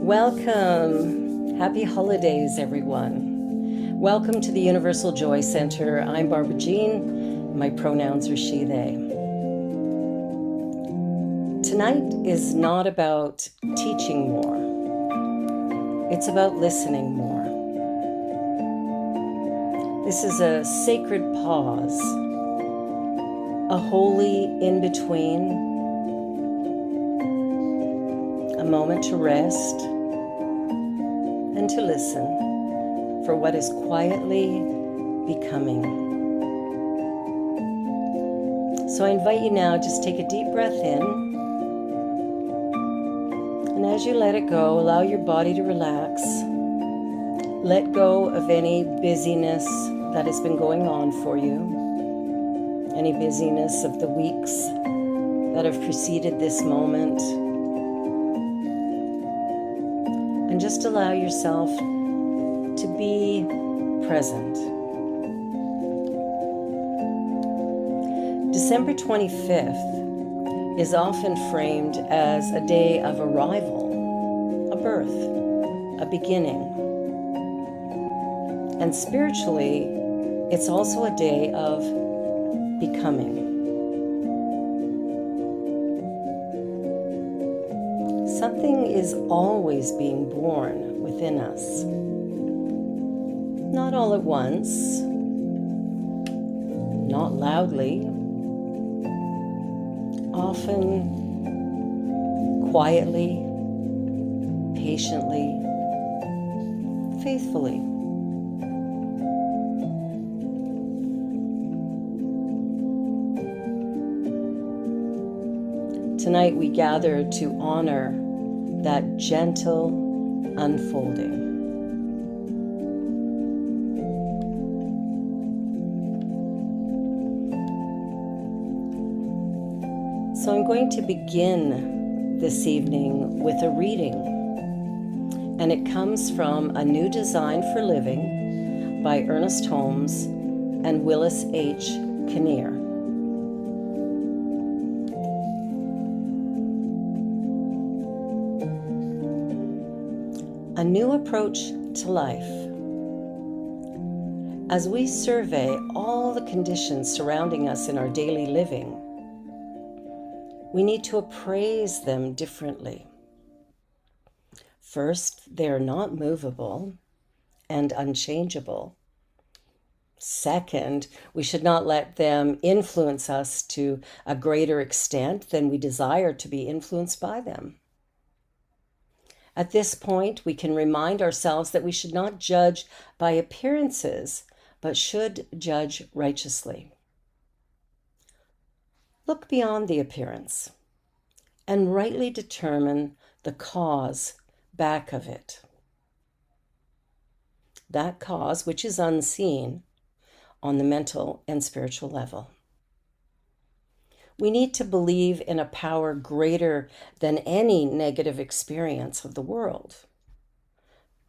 Welcome. Happy holidays, everyone. Welcome to the Universal Joy Center. I'm Barbara Jean. My pronouns are she, they. Tonight is not about teaching more. It's about listening more. This is a sacred pause, a holy in-between, a moment to rest and to listen for what is quietly becoming. So I invite you now, just take a deep breath in, and as you let it go, allow your body to relax. Let go of any busyness that has been going on for you, any busyness of the weeks that have preceded this moment. And just allow yourself to be present. December 25th is often framed as a day of arrival, a birth, a beginning. And spiritually, it's also a day of becoming. Something is always being born within us. Not all at once, not loudly, often quietly, patiently, faithfully. Tonight we gather to honor that gentle unfolding. So I'm going to begin this evening with a reading, and it comes from A New Design for Living by Ernest Holmes and Willis H. Kinnear. A new approach to life. As we survey all the conditions surrounding us in our daily living, we need to appraise them differently. First, they are not movable and unchangeable. Second, we should not let them influence us to a greater extent than we desire to be influenced by them. At this point, we can remind ourselves that we should not judge by appearances, but should judge righteously. Look beyond the appearance and rightly determine the cause back of it. That cause which is unseen on the mental and spiritual level. We need to believe in a power greater than any negative experience of the world.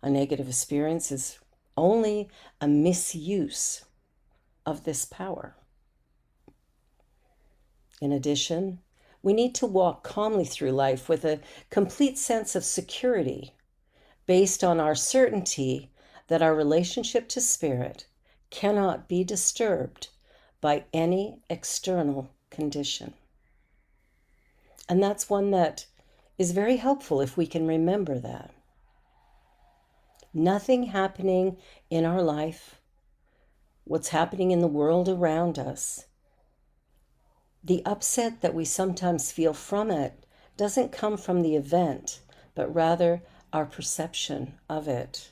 A negative experience is only a misuse of this power. In addition, we need to walk calmly through life with a complete sense of security based on our certainty that our relationship to spirit cannot be disturbed by any external condition. And that's one that is very helpful if we can remember that. Nothing happening in our life, what's happening in the world around us, the upset that we sometimes feel from it doesn't come from the event, but rather our perception of it,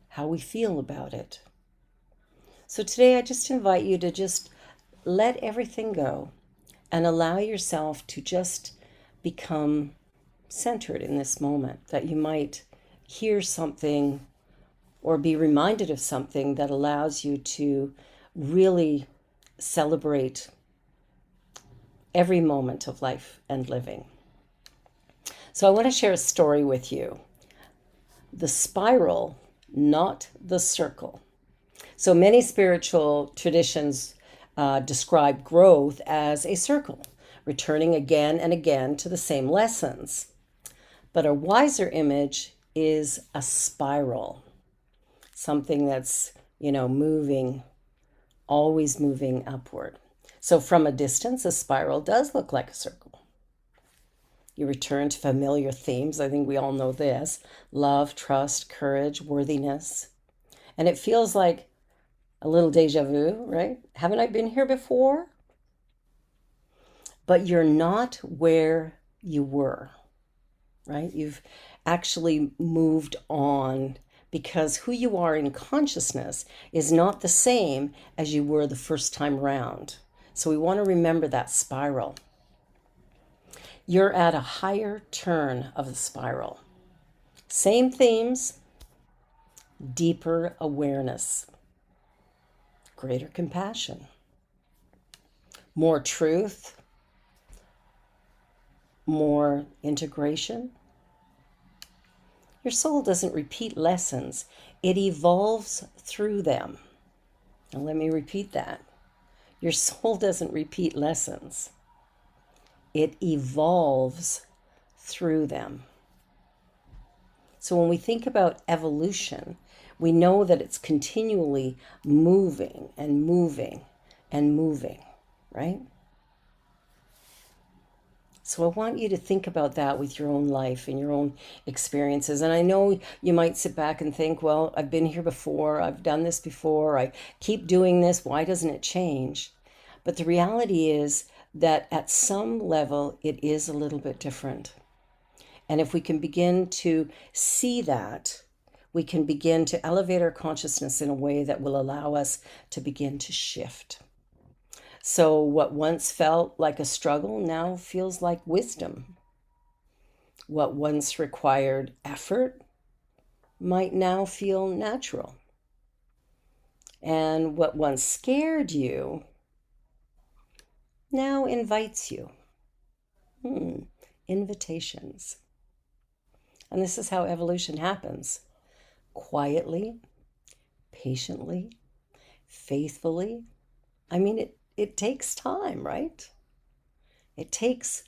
how we feel about it. So today I just invite you to just let everything go and allow yourself to just become centered in this moment, that you might hear something or be reminded of something that allows you to really celebrate every moment of life and living. So I want to share a story with you. The spiral, not the circle. So many spiritual traditions describe growth as a circle, returning again and again to the same lessons. But a wiser image is a spiral, something that's, moving, always moving upward. So from a distance, a spiral does look like a circle. You return to familiar themes. I think we all know this: love, trust, courage, worthiness. And it feels like a little deja vu, right? Haven't I been here before? But you're not where you were, right? You've actually moved on, because who you are in consciousness is not the same as you were the first time round. So we want to remember that spiral. You're at a higher turn of the spiral. Same themes, deeper awareness, greater compassion, more truth, more integration. Your soul doesn't repeat lessons, it evolves through them. Now, let me repeat that. Your soul doesn't repeat lessons, it evolves through them. So when we think about evolution, we know that it's continually moving and moving and moving, right? So I want you to think about that with your own life and your own experiences. And I know you might sit back and think, well, I've been here before, I've done this before, I keep doing this, why doesn't it change? But the reality is that at some level, it is a little bit different. And if we can begin to see that, we can begin to elevate our consciousness in a way that will allow us to begin to shift. So what once felt like a struggle now feels like wisdom. What once required effort might now feel natural. And what once scared you now invites you. Invitations. And this is how evolution happens. Quietly, patiently, faithfully. I mean, it takes time, right? It takes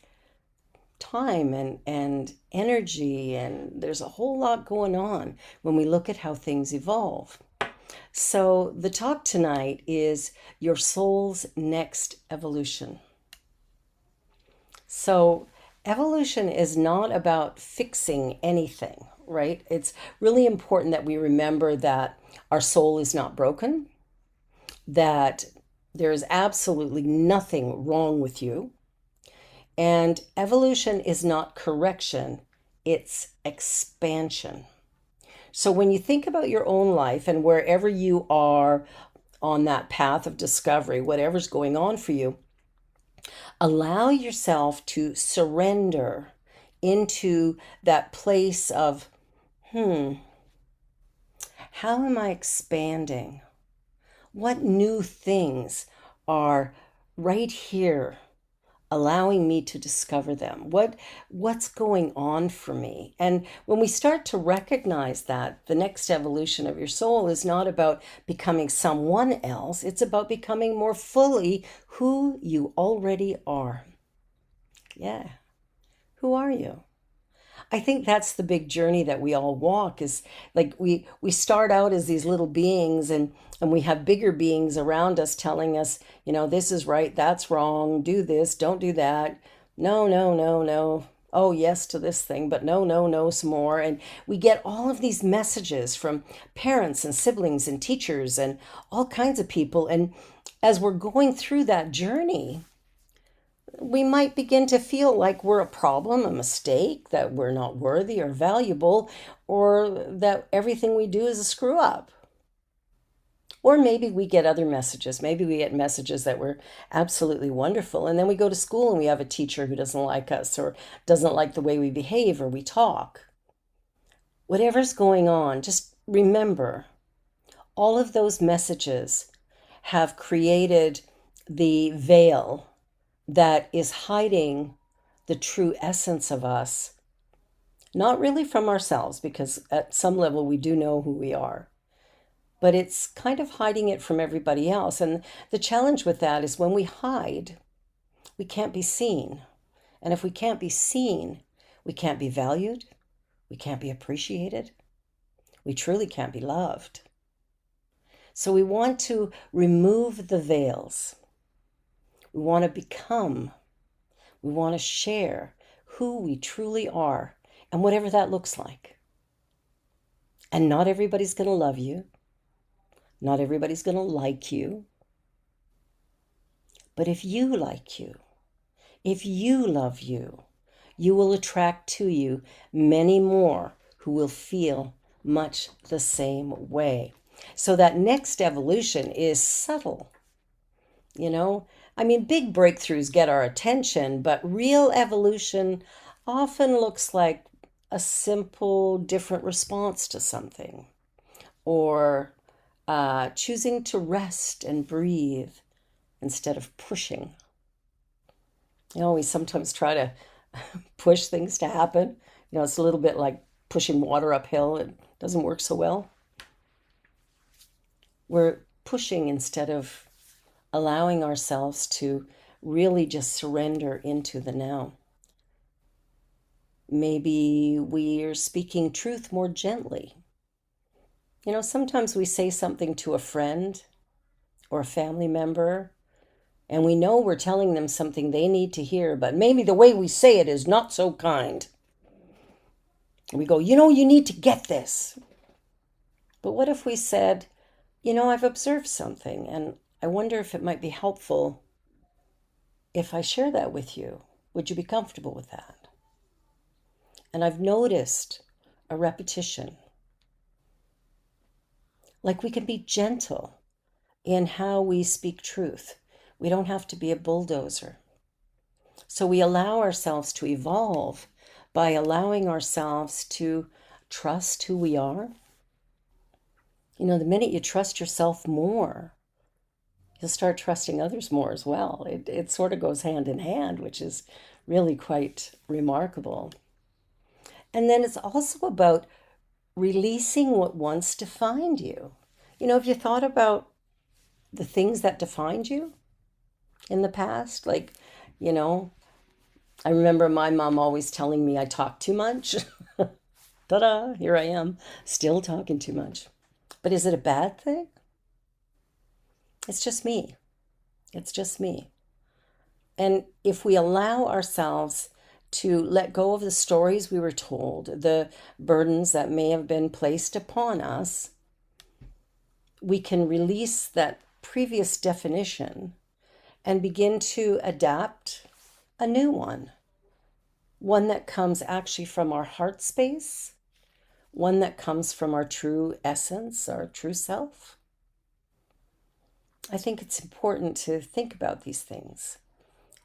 time and energy, and there's a whole lot going on when we look at how things evolve. So the talk tonight is your soul's next evolution. So evolution is not about fixing anything, right? It's really important that we remember that our soul is not broken, that there is absolutely nothing wrong with you. And evolution is not correction, it's expansion. So when you think about your own life and wherever you are on that path of discovery, whatever's going on for you, allow yourself to surrender into that place of, how am I expanding? What new things are right here allowing me to discover them? What's going on for me? And when we start to recognize that, the next evolution of your soul is not about becoming someone else, it's about becoming more fully who you already are. Yeah. Who are you? I think that's the big journey that we all walk, is like we start out as these little beings, and we have bigger beings around us telling us, this is right, that's wrong, do this, don't do that. No, no, no, no. Oh, yes to this thing, but no, no, no, some more. And we get all of these messages from parents and siblings and teachers and all kinds of people. And as we're going through that journey, we might begin to feel like we're a problem, a mistake, that we're not worthy or valuable, or that everything we do is a screw up. Or maybe we get other messages. Maybe we get messages that we're absolutely wonderful. And then we go to school and we have a teacher who doesn't like us or doesn't like the way we behave or we talk. Whatever's going on, just remember, all of those messages have created the veil that is hiding the true essence of us, not really from ourselves, because at some level we do know who we are, but it's kind of hiding it from everybody else. And the challenge with that is when we hide, we can't be seen. And if we can't be seen, We can't be valued. We can't be appreciated. We truly can't be loved. So we want to remove the veils. We want to become, we want to share who we truly are and whatever that looks like. And not everybody's going to love you. Not everybody's going to like you. But if you like you, if you love you, you will attract to you many more who will feel much the same way. So that next evolution is subtle. You know, I mean, big breakthroughs get our attention, but real evolution often looks like a simple, different response to something, or choosing to rest and breathe instead of pushing. You know, we sometimes try to push things to happen. You know, it's a little bit like pushing water uphill. It doesn't work so well. We're pushing instead of allowing ourselves to really just surrender into the now. Maybe we're speaking truth more gently. You know, sometimes we say something to a friend or a family member, and we know we're telling them something they need to hear, but maybe the way we say it is not so kind. And we go, you know, you need to get this. But what if we said, you know, I've observed something, and I wonder if it might be helpful if I share that with you. Would you be comfortable with that? And I've noticed a repetition. Like we can be gentle in how we speak truth. We don't have to be a bulldozer. So we allow ourselves to evolve by allowing ourselves to trust who we are. You know, the minute you trust yourself more, you'll start trusting others more as well. It sort of goes hand in hand, which is really quite remarkable. And then it's also about releasing what once defined you. You know, have you thought about the things that defined you in the past? Like, you know, I remember my mom always telling me I talk too much. Ta-da, here I am, still talking too much. But is it a bad thing? It's just me. It's just me. And if we allow ourselves to let go of the stories we were told, the burdens that may have been placed upon us, we can release that previous definition and begin to adapt a new one that comes actually from our heart space, one that comes from our true essence, our true self. I think it's important to think about these things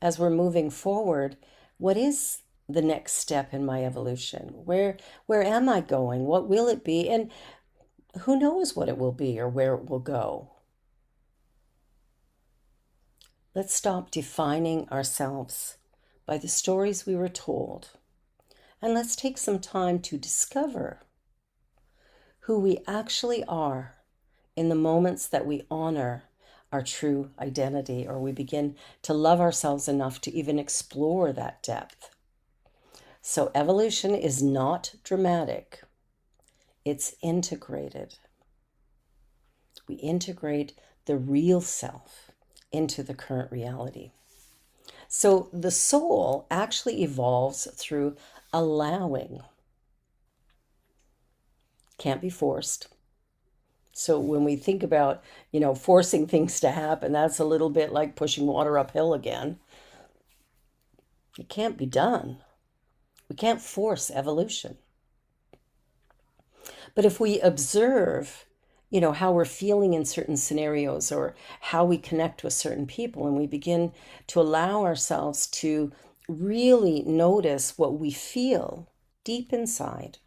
as we're moving forward. What is the next step in my evolution? Where am I going? What will it be? And who knows what it will be or where it will go? Let's stop defining ourselves by the stories we were told. And let's take some time to discover who we actually are in the moments that we honor our true identity, or we begin to love ourselves enough to even explore that depth. So evolution is not dramatic. It's integrated. We integrate the real self into the current reality. So the soul actually evolves through allowing. Can't be forced. So when we think about, you know, forcing things to happen, that's a little bit like pushing water uphill again. It can't be done. We can't force evolution. But if we observe, you know, how we're feeling in certain scenarios or how we connect with certain people, and we begin to allow ourselves to really notice what we feel deep inside,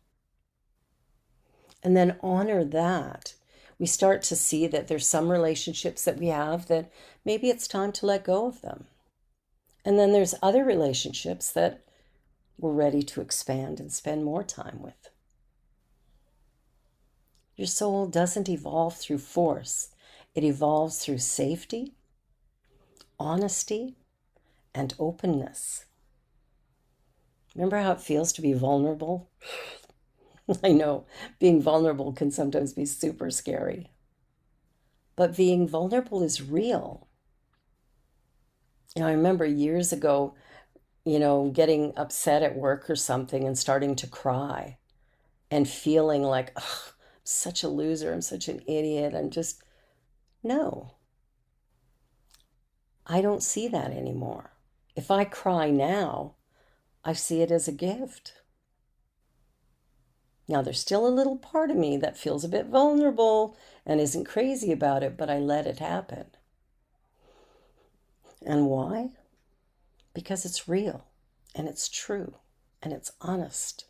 and then honor that, we start to see that there's some relationships that we have that maybe it's time to let go of them. And then there's other relationships that we're ready to expand and spend more time with. Your soul doesn't evolve through force. It evolves through safety, honesty, and openness. Remember how it feels to be vulnerable? I know being vulnerable can sometimes be super scary, but being vulnerable is real. I remember years ago, getting upset at work or something and starting to cry and feeling like, "Ugh, I'm such a loser. I'm such an idiot. I'm just," no, I don't see that anymore. If I cry now, I see it as a gift. Now, there's still a little part of me that feels a bit vulnerable and isn't crazy about it, but I let it happen. And why? Because it's real and it's true and it's honest.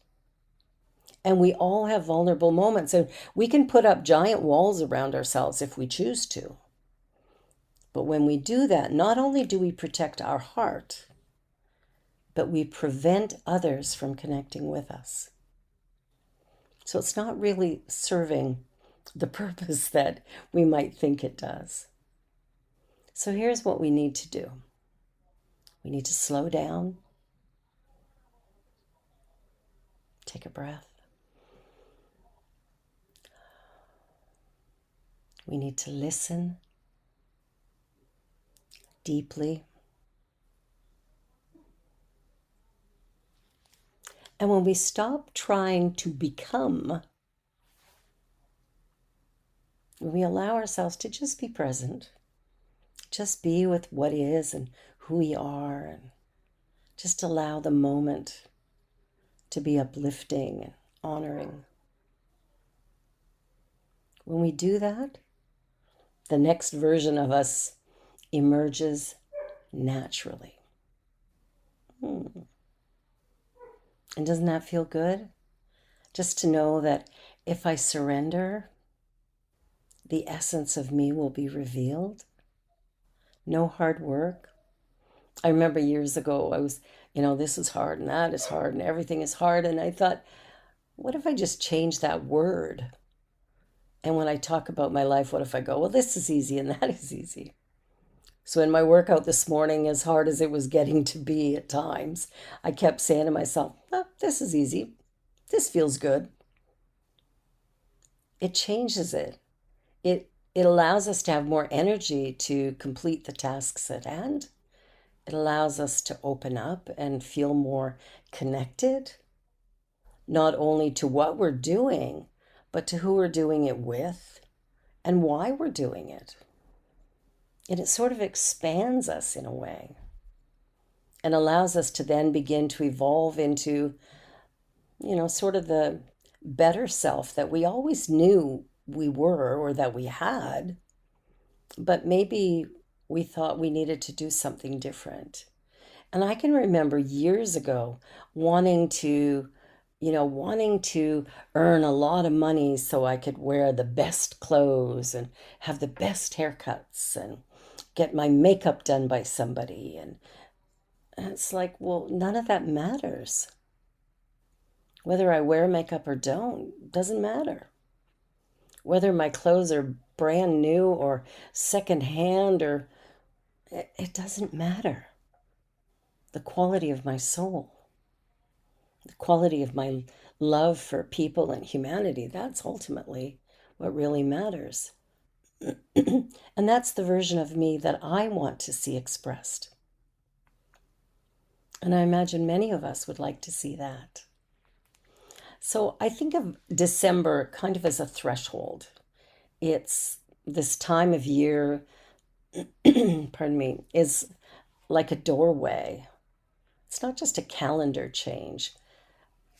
And we all have vulnerable moments, and we can put up giant walls around ourselves if we choose to. But when we do that, not only do we protect our heart, but we prevent others from connecting with us. So it's not really serving the purpose that we might think it does. So here's what we need to do: we need to slow down, take a breath. We need to listen deeply. And when we stop trying to become, when we allow ourselves to just be present, just be with what is and who we are, and just allow the moment to be uplifting and honoring. When we do that, the next version of us emerges naturally. And doesn't that feel good? Just to know that if I surrender, the essence of me will be revealed. No hard work. I remember years ago, I was, this is hard and that is hard and everything is hard. And I thought, what if I just change that word? And when I talk about my life, what if I go, well, this is easy and that is easy? So in my workout this morning, as hard as it was getting to be at times, I kept saying to myself, oh, this is easy. This feels good. It changes it. It allows us to have more energy to complete the tasks at hand. It allows us to open up and feel more connected, not only to what we're doing, but to who we're doing it with and why we're doing it. And it sort of expands us in a way and allows us to then begin to evolve into, sort of the better self that we always knew we were or that we had, but maybe we thought we needed to do something different. And I can remember years ago wanting to, wanting to earn a lot of money so I could wear the best clothes and have the best haircuts and get my makeup done by somebody. And it's like, well, none of that matters. Whether I wear makeup or don't, doesn't matter. Whether my clothes are brand new or secondhand or it doesn't matter. The quality of my soul, the quality of my love for people and humanity, that's ultimately what really matters. And that's the version of me that I want to see expressed. And I imagine many of us would like to see that. So I think of December kind of as a threshold. It's this time of year, pardon me, is like a doorway. It's not just a calendar change.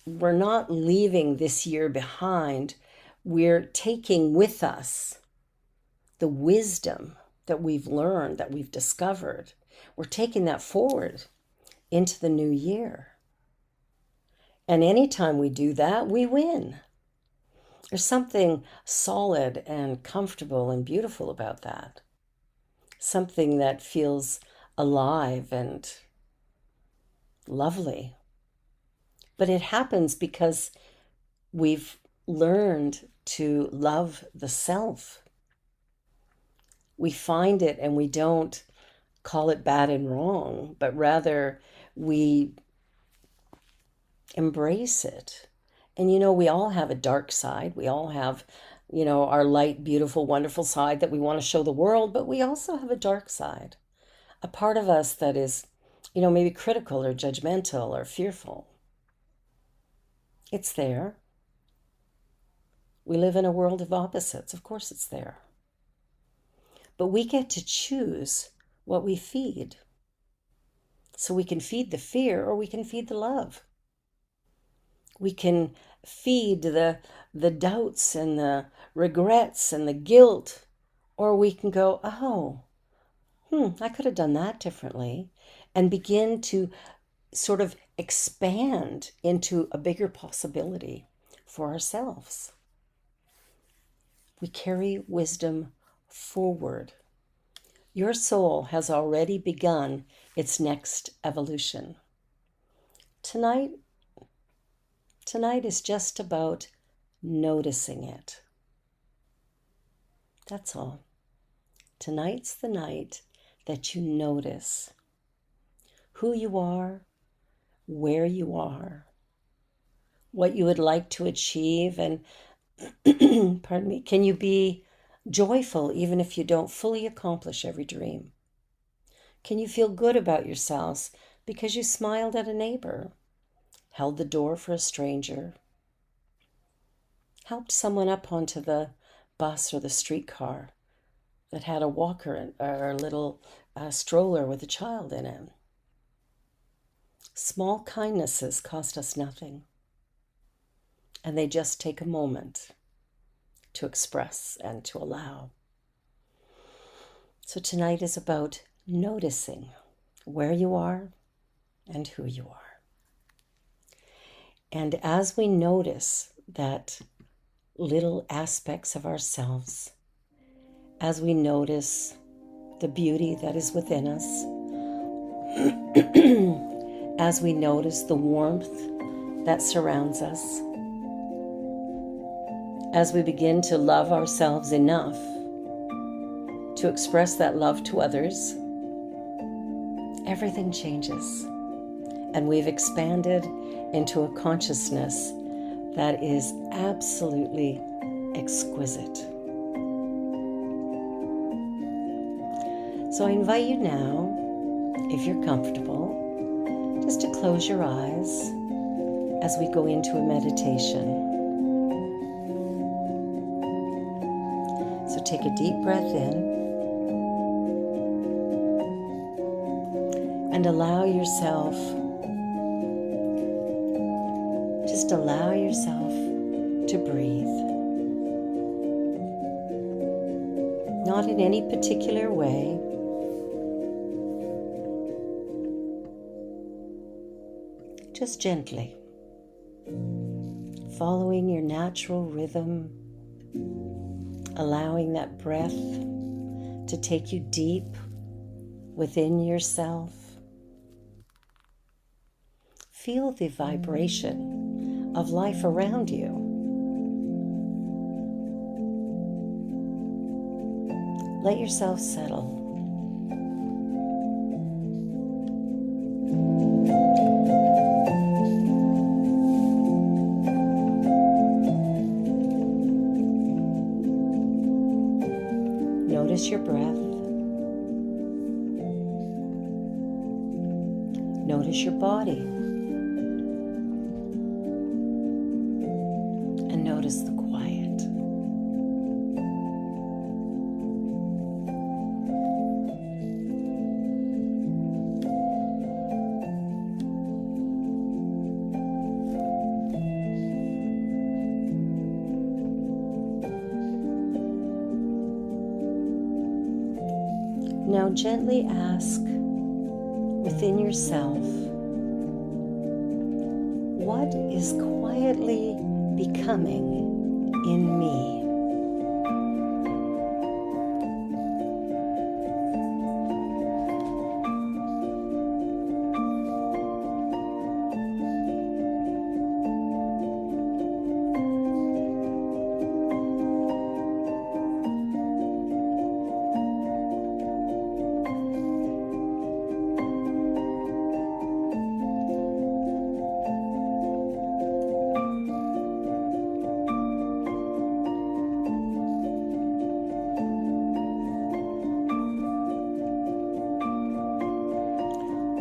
We're not leaving this year behind. We're taking with us the wisdom that we've learned, that we've discovered. We're taking that forward into the new year. And anytime we do that, we win. There's something solid and comfortable and beautiful about that. Something that feels alive and lovely. But it happens because we've learned to love the self. We find it and we don't call it bad and wrong, but rather we Embrace it. And we all have a dark side. We all have, our light, beautiful, wonderful side that we want to show the world, but we also have a dark side. A part of us that is, maybe critical or judgmental or fearful. It's there. We live in a world of opposites. Of course it's there. But we get to choose what we feed. So we can feed the fear or we can feed the love. We can feed the doubts and the regrets and the guilt, or we can go, oh, I could have done that differently, and begin to sort of expand into a bigger possibility for ourselves. We carry wisdom forward. Your soul has already begun its next evolution. Tonight is just about noticing it. That's all. Tonight's the night that you notice who you are, where you are, what you would like to achieve, and pardon me, can you be joyful even if you don't fully accomplish every dream? Can you feel good about yourselves because you smiled at a neighbor, held the door for a stranger, helped someone up onto the bus or the streetcar that had a walker or a little stroller with a child in it? Small kindnesses cost us nothing, and they just take a moment to express and to allow. So tonight is about noticing where you are and who you are. And as we notice that little aspects of ourselves, as we notice the beauty that is within us, as we notice the warmth that surrounds us, as we begin to love ourselves enough to express that love to others, everything changes. And we've expanded into a consciousness that is absolutely exquisite. So I invite you now, if you're comfortable, just to close your eyes as we go into a meditation. So take a deep breath in and allow yourself to breathe. Not in any particular way. Just gently, following your natural rhythm, allowing that breath to take you deep within yourself. Feel the vibration of life around you. Let yourself settle. Notice your breath. Notice your body. And notice the quiet. Now gently ask within yourself, what is quietly becoming in me?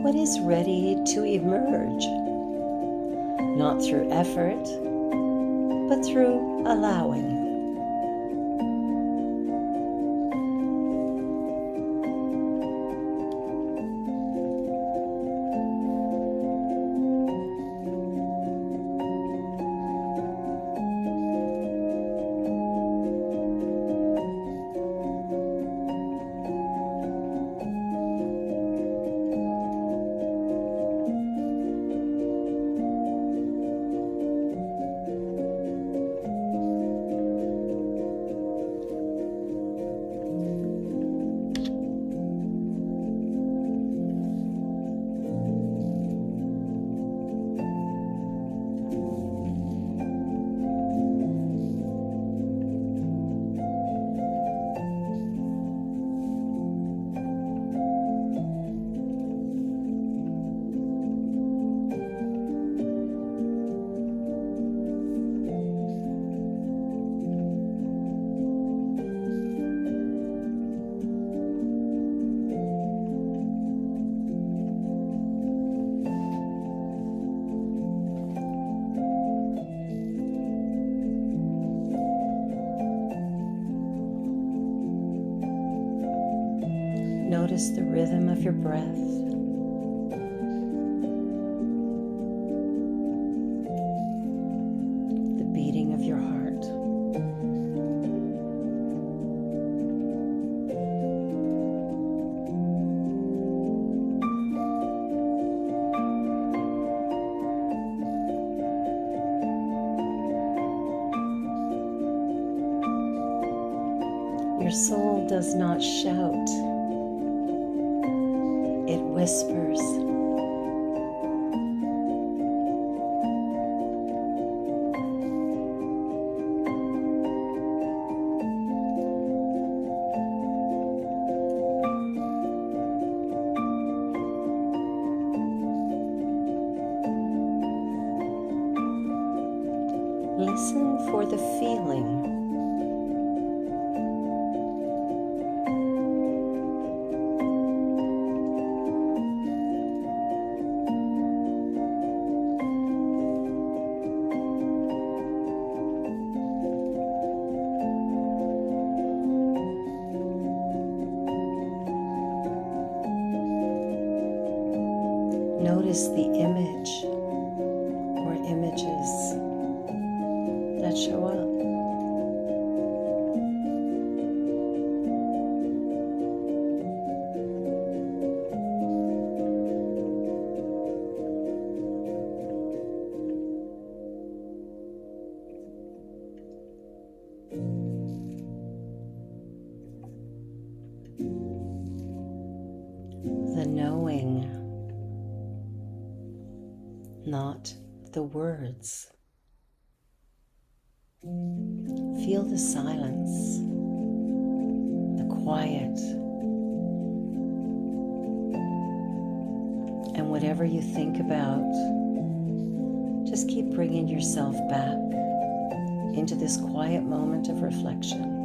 what is ready to emerge, not through effort, but through allowing. Notice the rhythm of your breath. The beating of your heart. Your soul does not shout. It whispers. Listen for the feeling. Notice the image or images that show up. The knowing, not the words. Feel the silence, the quiet, and whatever you think about, just keep bringing yourself back into this quiet moment of reflection.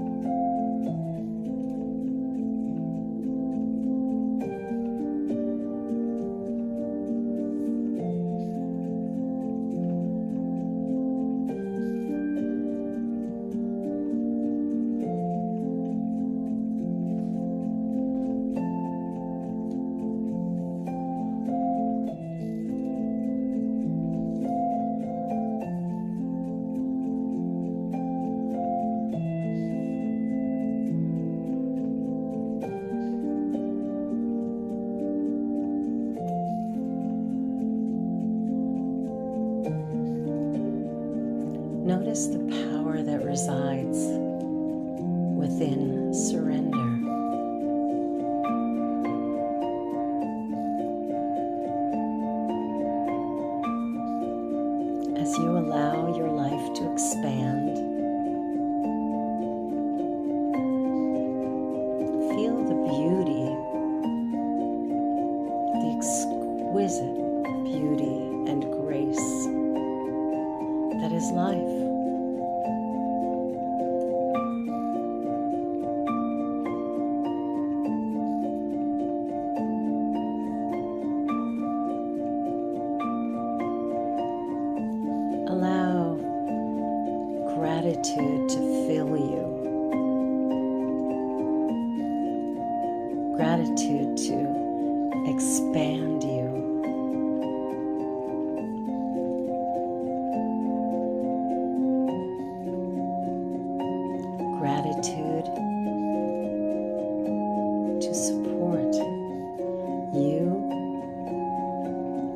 Notice the power that resides within surrender. As you allow your life to expand, feel the beauty, the exquisite beauty and grace that is life. gratitude to fill you, gratitude to expand you, gratitude to support you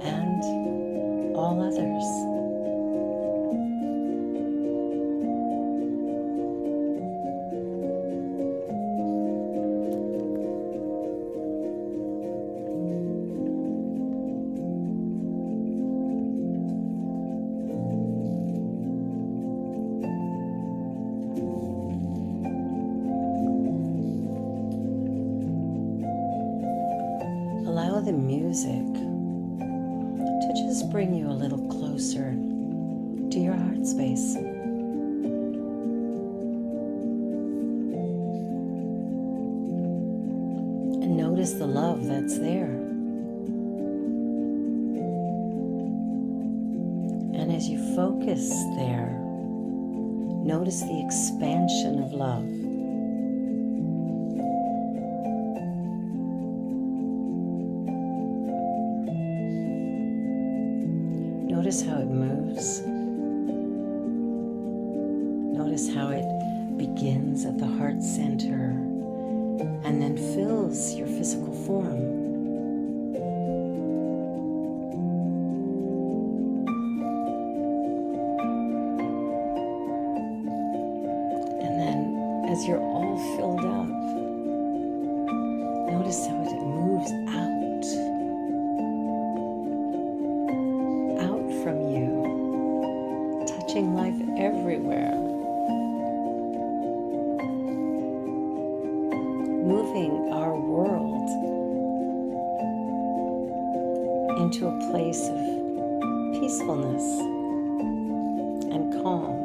and all others. Allow the music to just bring you a little closer to your heart space. And notice the love that's there. And as you focus there, notice the expansion of love. Notice how it moves. Notice how it begins at the heart center and then fills your physical form. And then as you're all filled up, notice how it moves out from you, touching life everywhere, moving our world into a place of peacefulness and calm,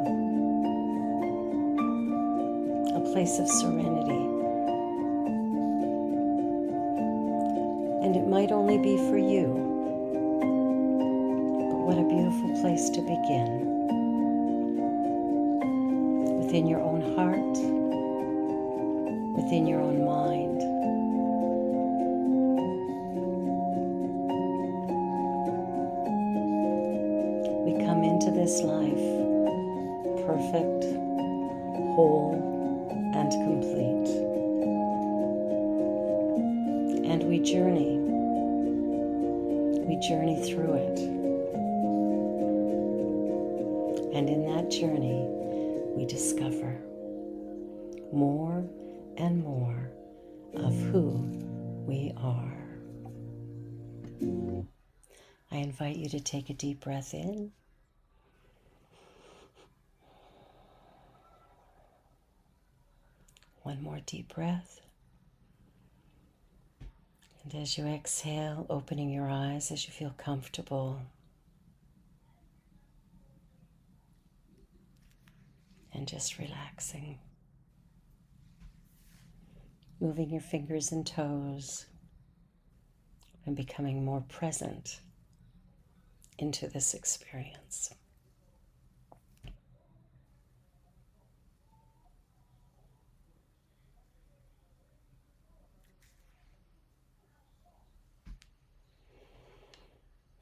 a place of serenity. And it might only be for you. What a beautiful place to begin. Within your own heart, within your own mind. We come into this life perfect, whole, and complete. And we journey through it. And in that journey, we discover more and more of who we are. I invite you to take a deep breath in. One more deep breath. And as you exhale, opening your eyes as you feel comfortable. And just relaxing. Moving your fingers and toes and becoming more present into this experience.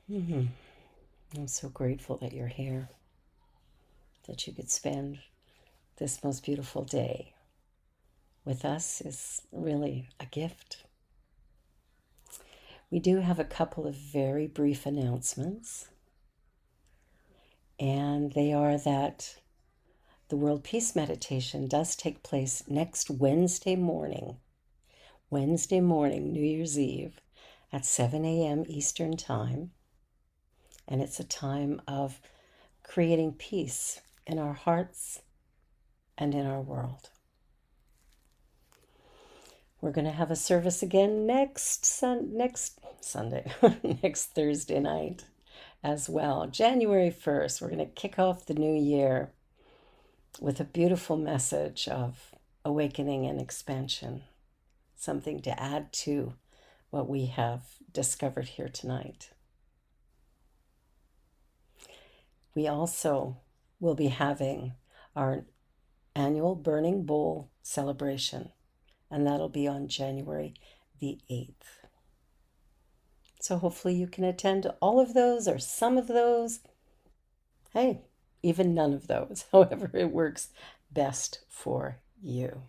I'm so grateful that you're here, that you could spend this most beautiful day with us is really a gift. We do have a couple of very brief announcements, and they are that the World Peace Meditation does take place next Wednesday morning, New Year's Eve, at 7 a.m. Eastern Time. And it's a time of creating peace in our hearts and in our world. We're going to have a service again next Sunday, next Thursday night as well. January 1st, we're going to kick off the new year with a beautiful message of awakening and expansion, something to add to what we have discovered here tonight. We also will be having our annual Burning Bowl celebration, and that'll be on January the 8th. So hopefully you can attend all of those or some of those. Hey, even none of those, however it works best for you.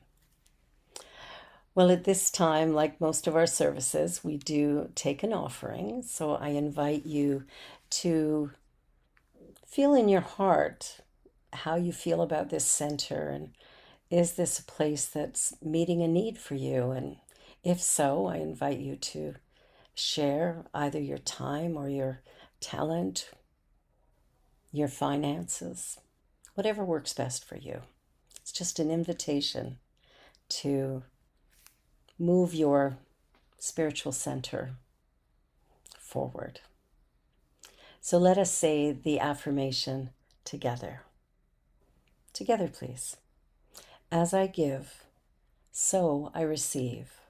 Well, at this time, like most of our services, we do take an offering. So I invite you to feel in your heart how you feel about this center, and is this a place that's meeting a need for you? And if so, I invite you to share either your time or your talent, your finances, whatever works best for you. It's just an invitation to move your spiritual center forward. So let us say the affirmation together. Together, please. As I give, so I receive.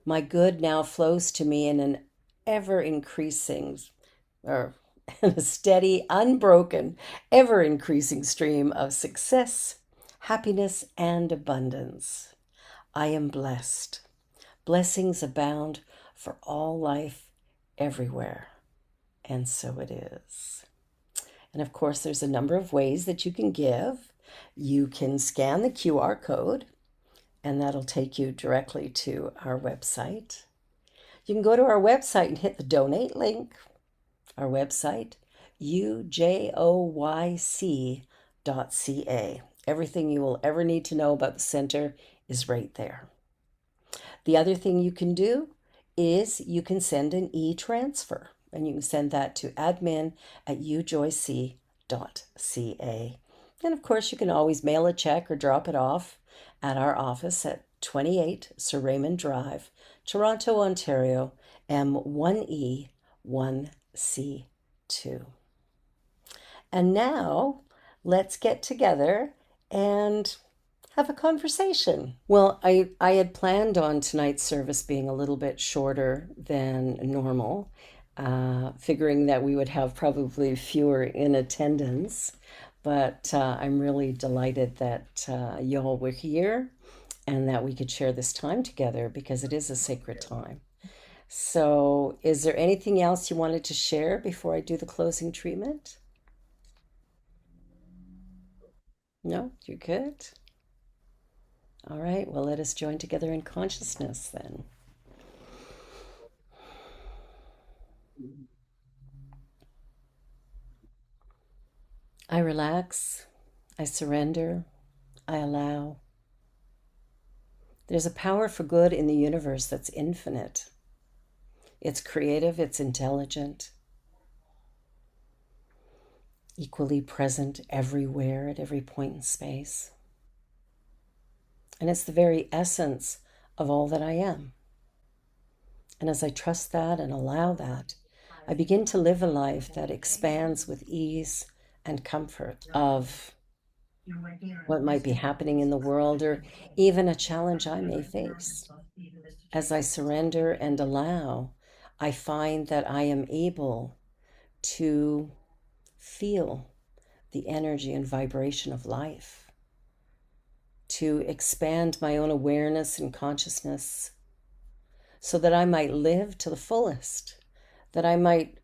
My good now flows to me in an ever increasing, or in a steady, unbroken, ever increasing stream of success, happiness, and abundance. I am blessed. Blessings abound for all life everywhere. And so it is. And of course, there's a number of ways that you can give. You can scan the QR code, and that'll take you directly to our website. You can go to our website and hit the donate link. Our website, ujoyc.ca. Everything you will ever need to know about the center is right there. The other thing you can do is you can send an e-transfer, and you can send that to admin@ujoyc.ca. And of course, you can always mail a check or drop it off at our office at 28 Sir Raymond Drive, Toronto, Ontario, M1E1C2. And now let's get together and have a conversation. Well, I had planned on tonight's service being a little bit shorter than normal, figuring that we would have probably fewer in attendance. But I'm really delighted that y'all were here and that we could share this time together, because it is a sacred time. So, is there anything else you wanted to share before I do the closing treatment? No? You're good? All right, well, let us join together in consciousness then. I relax, I surrender, I allow. There's a power for good in the universe that's infinite. It's creative, it's intelligent, equally present everywhere at every point in space. And it's the very essence of all that I am. And as I trust that and allow that, I begin to live a life that expands with ease and comfort of what might be happening in the world, or even a challenge I may face. As I surrender and allow, I find that I am able to feel the energy and vibration of life, to expand my own awareness and consciousness so that I might live to the fullest, that I might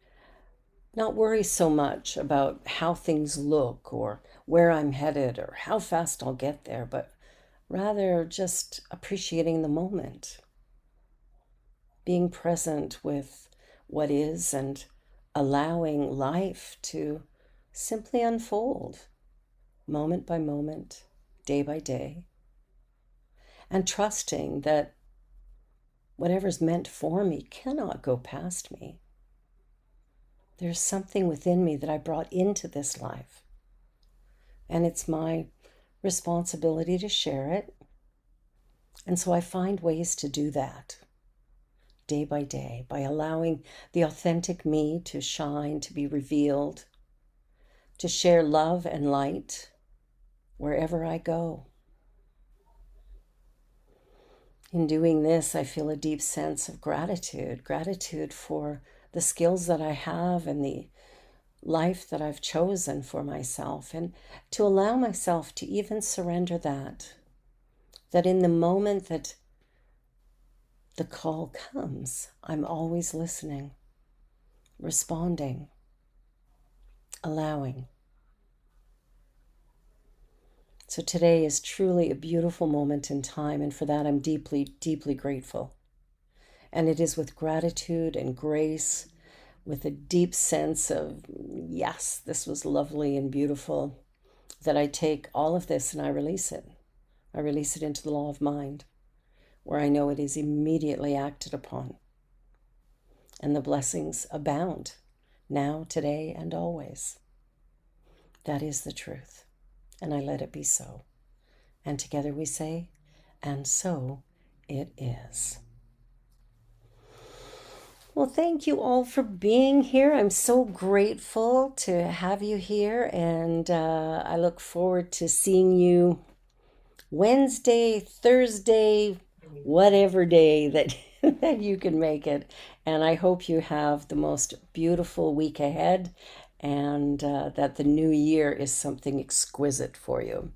not worry so much about how things look or where I'm headed or how fast I'll get there, but rather just appreciating the moment, being present with what is, and allowing life to simply unfold moment by moment, day by day, and trusting that whatever's meant for me cannot go past me. There's something within me that I brought into this life, and it's my responsibility to share it. And so I find ways to do that day by day by allowing the authentic me to shine, to be revealed, to share love and light wherever I go. In doing this, I feel a deep sense of gratitude for the skills that I have and the life that I've chosen for myself, and to allow myself to even surrender that in the moment that the call comes, I'm always listening, responding, allowing. So today is truly a beautiful moment in time, and for that I'm deeply, deeply grateful. And it is with gratitude and grace, with a deep sense of, yes, this was lovely and beautiful, that I take all of this and I release it. I release it into the law of mind, where I know it is immediately acted upon. And the blessings abound, now, today, and always. That is the truth. And I let it be so. And together we say, and so it is. Well, thank you all for being here. I'm so grateful to have you here, and I look forward to seeing you Wednesday, Thursday, whatever day that, that you can make it. And I hope you have the most beautiful week ahead, and that the new year is something exquisite for you.